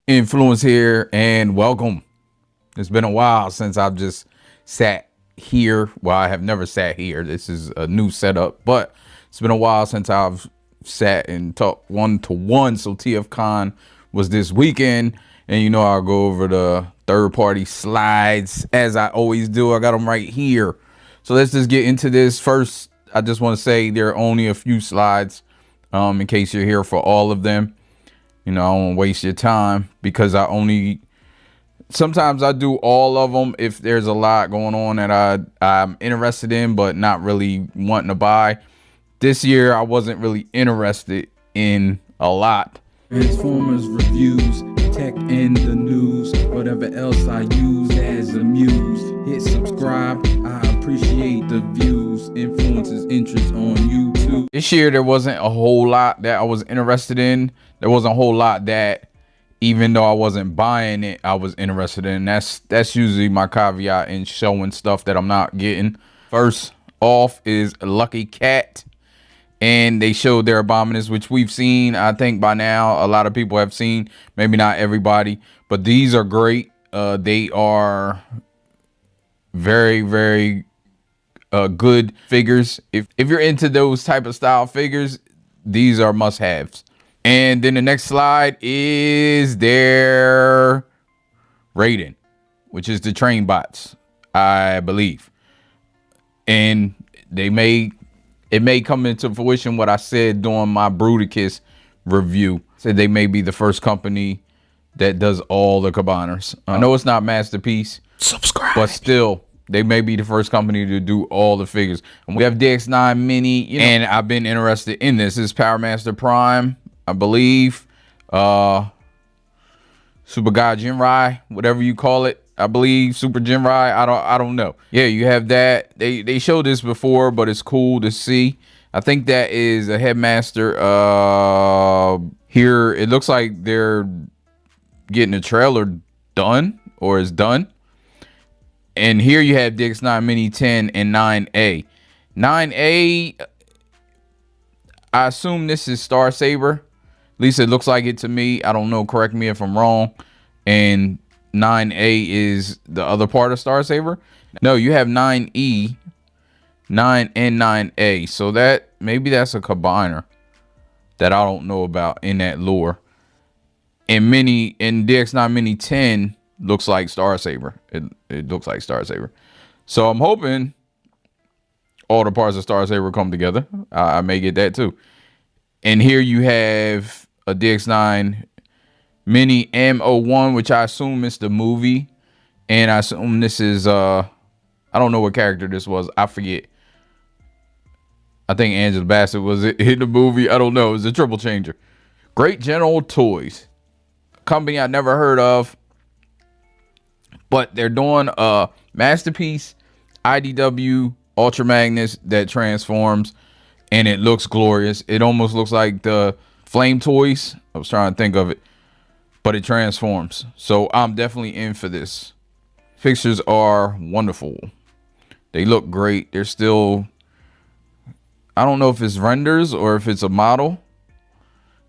Influence here, and welcome. It's been a while since I've just sat here. Well, I have never sat here. This is a new setup, but it's been a while since I've sat and talked one-to-one. So TFCon was this weekend, and you know I'll go over the third-party slides as I always do. I got them right here. So let's just get into this. First, I just want to say there are only a few slides in case you're here for all of them. You know, I don't waste your time because sometimes I do all of them if there's a lot going on that I'm interested in, but not really wanting to buy. This year, I wasn't really interested in a lot. Transformers reviews, tech and the news, whatever else I use as a muse. Hit subscribe, I appreciate the views, influences interest on YouTube. This year, there wasn't a whole lot that I was interested in. There wasn't a whole lot that, even though I wasn't buying it, I was interested in. That's usually my caveat in showing stuff that I'm not getting. First off is Lucky Cat. And they showed their Abominus, which we've seen. I think by now a lot of people have seen, maybe not everybody, but these are great. They are very, very good figures. If you're into those type of style figures, these are must-haves. And then the next slide is their Raiden, which is the train bots, I believe. And it may come into fruition what I said during my Bruticus review. Said they may be the first company that does all the cabiners. I know it's not Masterpiece, Subscribe, but still, they may be the first company to do all the figures. And we have DX9 Mini, and I've been interested in this. This is Power Master Prime, I believe. Super God Jinrai, whatever you call it. I believe Super Jinrai. I don't know. Yeah, you have that. They showed this before, but it's cool to see. I think that is a headmaster. Here it looks like they're getting a trailer done or is done. And here you have DX9 Mini 10 and 9A. 9A, I assume this is Star Saber. At least it looks like it to me. I don't know. Correct me if I'm wrong. And 9A is the other part of Star Saber. No, you have 9E, 9 and 9A. So that maybe that's a combiner that I don't know about in that lore. And DX9 Mini 10 looks like Star Saber. It looks like Star Saber. So I'm hoping all the parts of Star Saber come together. I may get that too. And here you have a DX9 Mini M01, which I assume is the movie. And I assume this is, I don't know what character this was. I forget. I think Angela Bassett was in the movie. I don't know. It was a triple changer. Great General Toys. Company I never heard of. But they're doing a Masterpiece IDW Ultra Magnus that transforms. And it looks glorious. It almost looks like the Flame Toys. I was trying to think of it. But it transforms. So I'm definitely in for this. Fixtures are wonderful. They look great. They're still, I don't know if it's renders or if it's a model.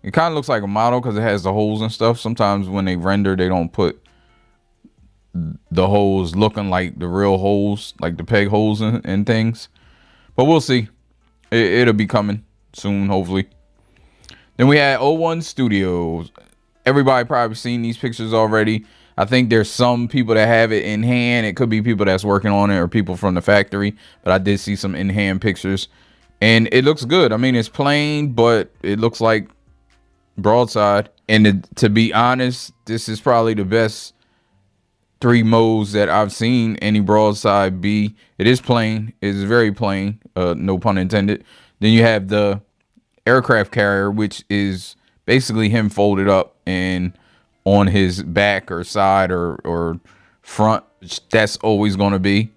It kind of looks like a model because it has the holes and stuff. Sometimes when they render, they don't put the holes looking like the real holes, like the peg holes and things. But we'll see. It'll be coming soon, hopefully. Then we had LimoStudio. Everybody probably seen these pictures already. I think there's some people that have it in hand. It could be people that's working on it or people from the factory. But I did see some in-hand pictures. And it looks good. I mean, it's plain, but it looks like broadside. And to be honest, this is probably the best 3 modes that I've seen any broadside be. It is plain. It's very plain. No pun intended. Then you have the aircraft carrier, which is basically him folded up and on his back or side or front. That's always going to be.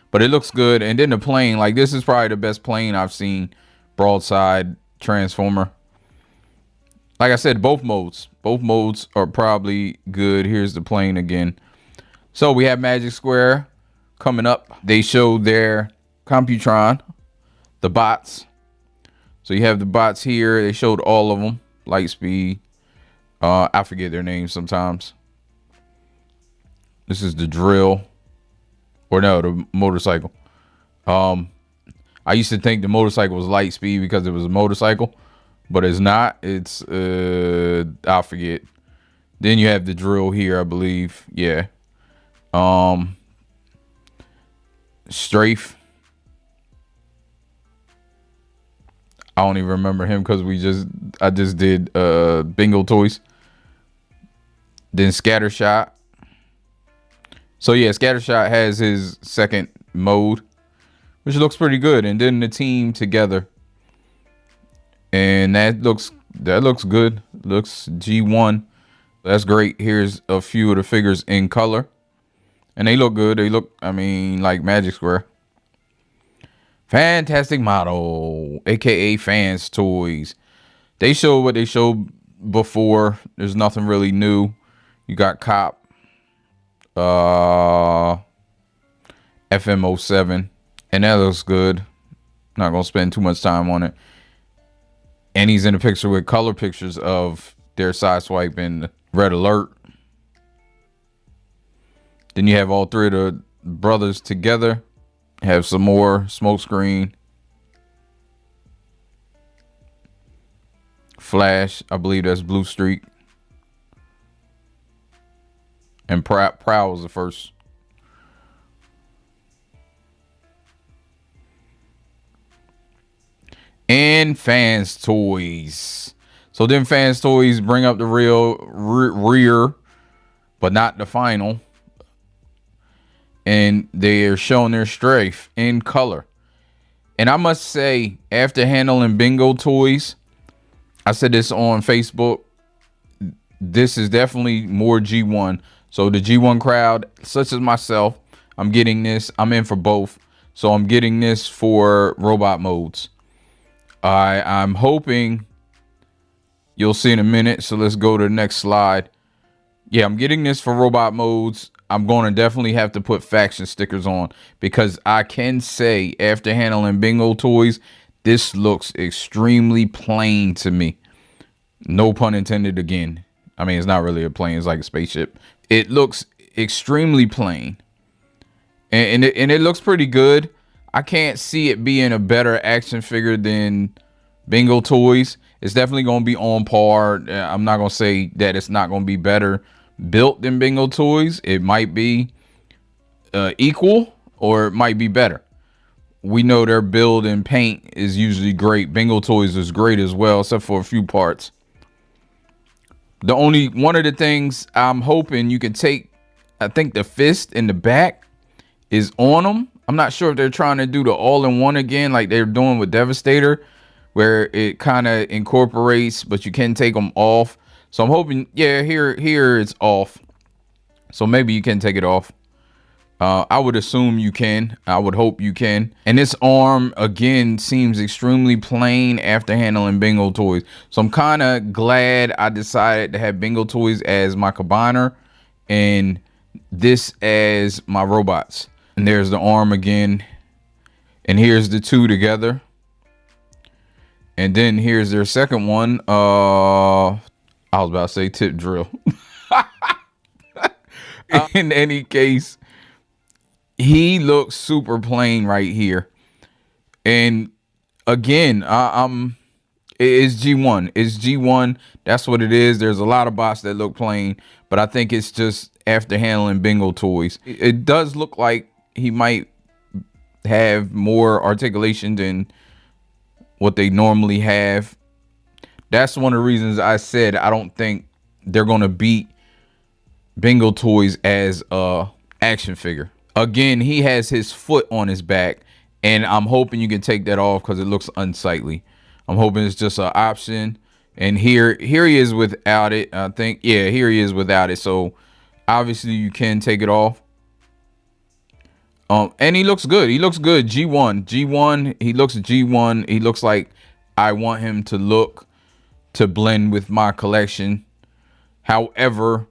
But it looks good. And then the plane, like this is probably the best plane I've seen broadside transformer. Like I said, both modes are probably good. Here's the plane again. So we have Magic Square coming up. They showed their Computron, the bots. So you have the bots here. They showed all of them. Lightspeed, I forget their names sometimes. This is the drill, or no, the motorcycle. I used to think the motorcycle was light speed because it was a motorcycle, but it's not. It's I forget. Then you have the drill here, I believe. Yeah. Strafe. I don't even remember him because I just did bingo toys. Then Scattershot. So yeah, Scattershot has his second mode, which looks pretty good. And then the team together, and that looks good. Looks G1. That's great. Here's a few of the figures in color, and they look good. They look, I mean, like Magic Square. Fantastic Model, aka Fans Toys. They showed what they showed before. There's nothing really new. You got Cop, FM07, and that looks good. Not gonna spend too much time on it. And he's in a picture with color pictures of their Sideswipe and Red Alert. Then you have all three of the brothers together. Have some more Smokescreen, Flash, I believe that's Blue Streak, and Prowl was the first. And Fans Toys. So then Fans Toys bring up the rear, but not the final. And they're showing their strafe in color. And I must say, after handling bingo toys, I said this on Facebook, this is definitely more G1. So the G1 crowd, such as myself, I'm getting this. I'm in for both. So I'm getting this for robot modes. I'm hoping you'll see in a minute. So let's go to the next slide. Yeah, I'm getting this for robot modes. I'm going to definitely have to put faction stickers on, because I can say after handling bingo toys, this looks extremely plain to me. No pun intended again. I mean, it's not really a plane. It's like a spaceship. It looks extremely plain. And it looks pretty good. I can't see it being a better action figure than bingo toys. It's definitely going to be on par. I'm not going to say that it's not going to be better built than bingo toys. It might be equal, or it might be better. We know their build and paint is usually great. Bingo toys is great as well, except for a few parts. The only one of the things I'm hoping you can take, I think the fist in the back is on them. I'm not sure if they're trying to do the all-in-one again like they're doing with Devastator, where it kind of incorporates, but you can take them off. So I'm hoping, yeah, here it's off. So maybe you can take it off. I would assume you can. I would hope you can. And this arm, again, seems extremely plain after handling bingo toys. So I'm kind of glad I decided to have bingo toys as my combiner and this as my robots. And there's the arm again. And here's the two together. And then here's their second one. I was about to say tip drill. In any case, he looks super plain right here. And again, it's G1. It's G1. That's what it is. There's a lot of bots that look plain, but I think it's just after handling bingo toys. It does look like he might have more articulation than what they normally have. That's one of the reasons I said I don't think they're going to beat bingo toys as a action figure. Again, he has his foot on his back, and I'm hoping you can take that off because it looks unsightly. I'm hoping it's just an option. And here he is without it. I think, yeah, here he is without it. So obviously you can take it off. And he looks good. He looks good. G1. He looks G1. He looks like I want him to look, to blend with my collection. However,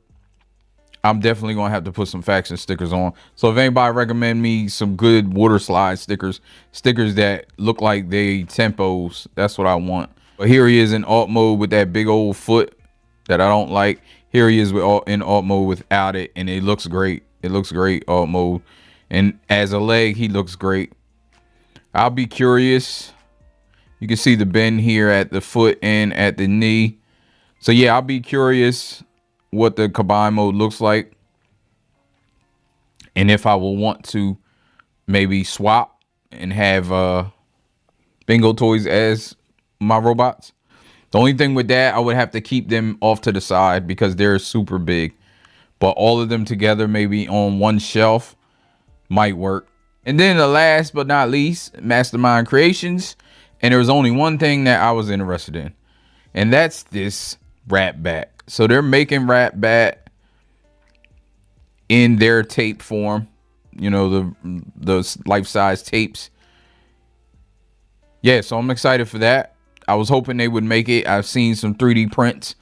I'm definitely going to have to put some faction stickers on. So if anybody recommend me some good water slide stickers that look like they tempos, that's what I want. But here he is in alt mode with that big old foot that I don't like. Here he is in alt mode without it, and it looks great. It looks great alt mode, and as a leg, he looks great. I'll be curious. You can see the bend here at the foot and at the knee. So yeah, I'll be curious what the combine mode looks like, and if I will want to maybe swap and have bingo toys as my robots. The only thing with that, I would have to keep them off to the side because they're super big. But all of them together, maybe on one shelf, might work. And then the last but not least, Mastermind Creations. And there was only one thing that I was interested in, and that's this Rat Bat. So they're making Rat Bat in their tape form, you know, the life-size tapes. Yeah, so I'm excited for that. I was hoping they would make it. I've seen some 3D prints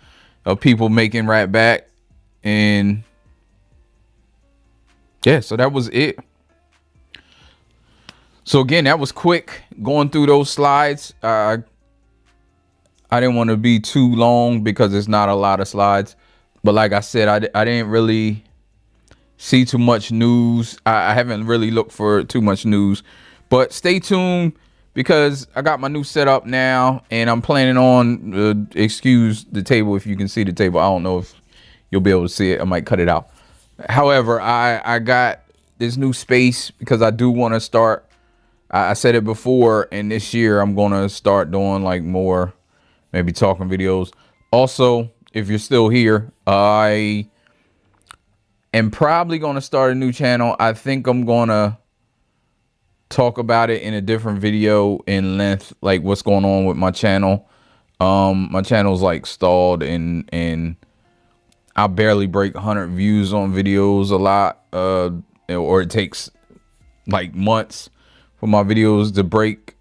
of people making Rat Bat, and yeah, so that was it. So again, that was quick going through those slides. I didn't want to be too long because it's not a lot of slides. But like I said, I didn't really see too much news. I haven't really looked for too much news. But stay tuned because I got my new setup now. And I'm planning on, excuse the table if you can see the table. I don't know if you'll be able to see it. I might cut it out. However, I got this new space because I do want to start. I said it before, and this year I'm going to start doing like more, maybe talking videos. Also, if you're still here, I am probably going to start a new channel. I think I'm going to talk about it in a different video in length, like what's going on with my channel. My channel's like stalled, and I barely break 100 views on videos a lot, or it takes like months for my videos to break,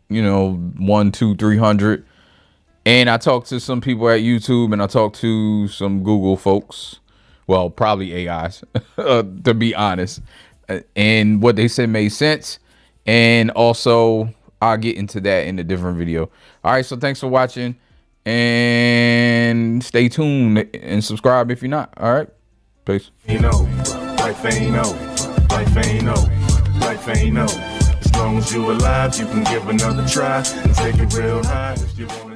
you know, 100, 200, 300. And I talked to some people at YouTube, and I talked to some Google folks, well, probably AIs, to be honest, and what they said made sense. And also I'll get into that in a different video. All right, so thanks for watching, and stay tuned and subscribe if you're not. All right, peace. You know, life ain't over, life ain't over. Life ain't over. As long as you alive, you can give another try and take it real high if you want it.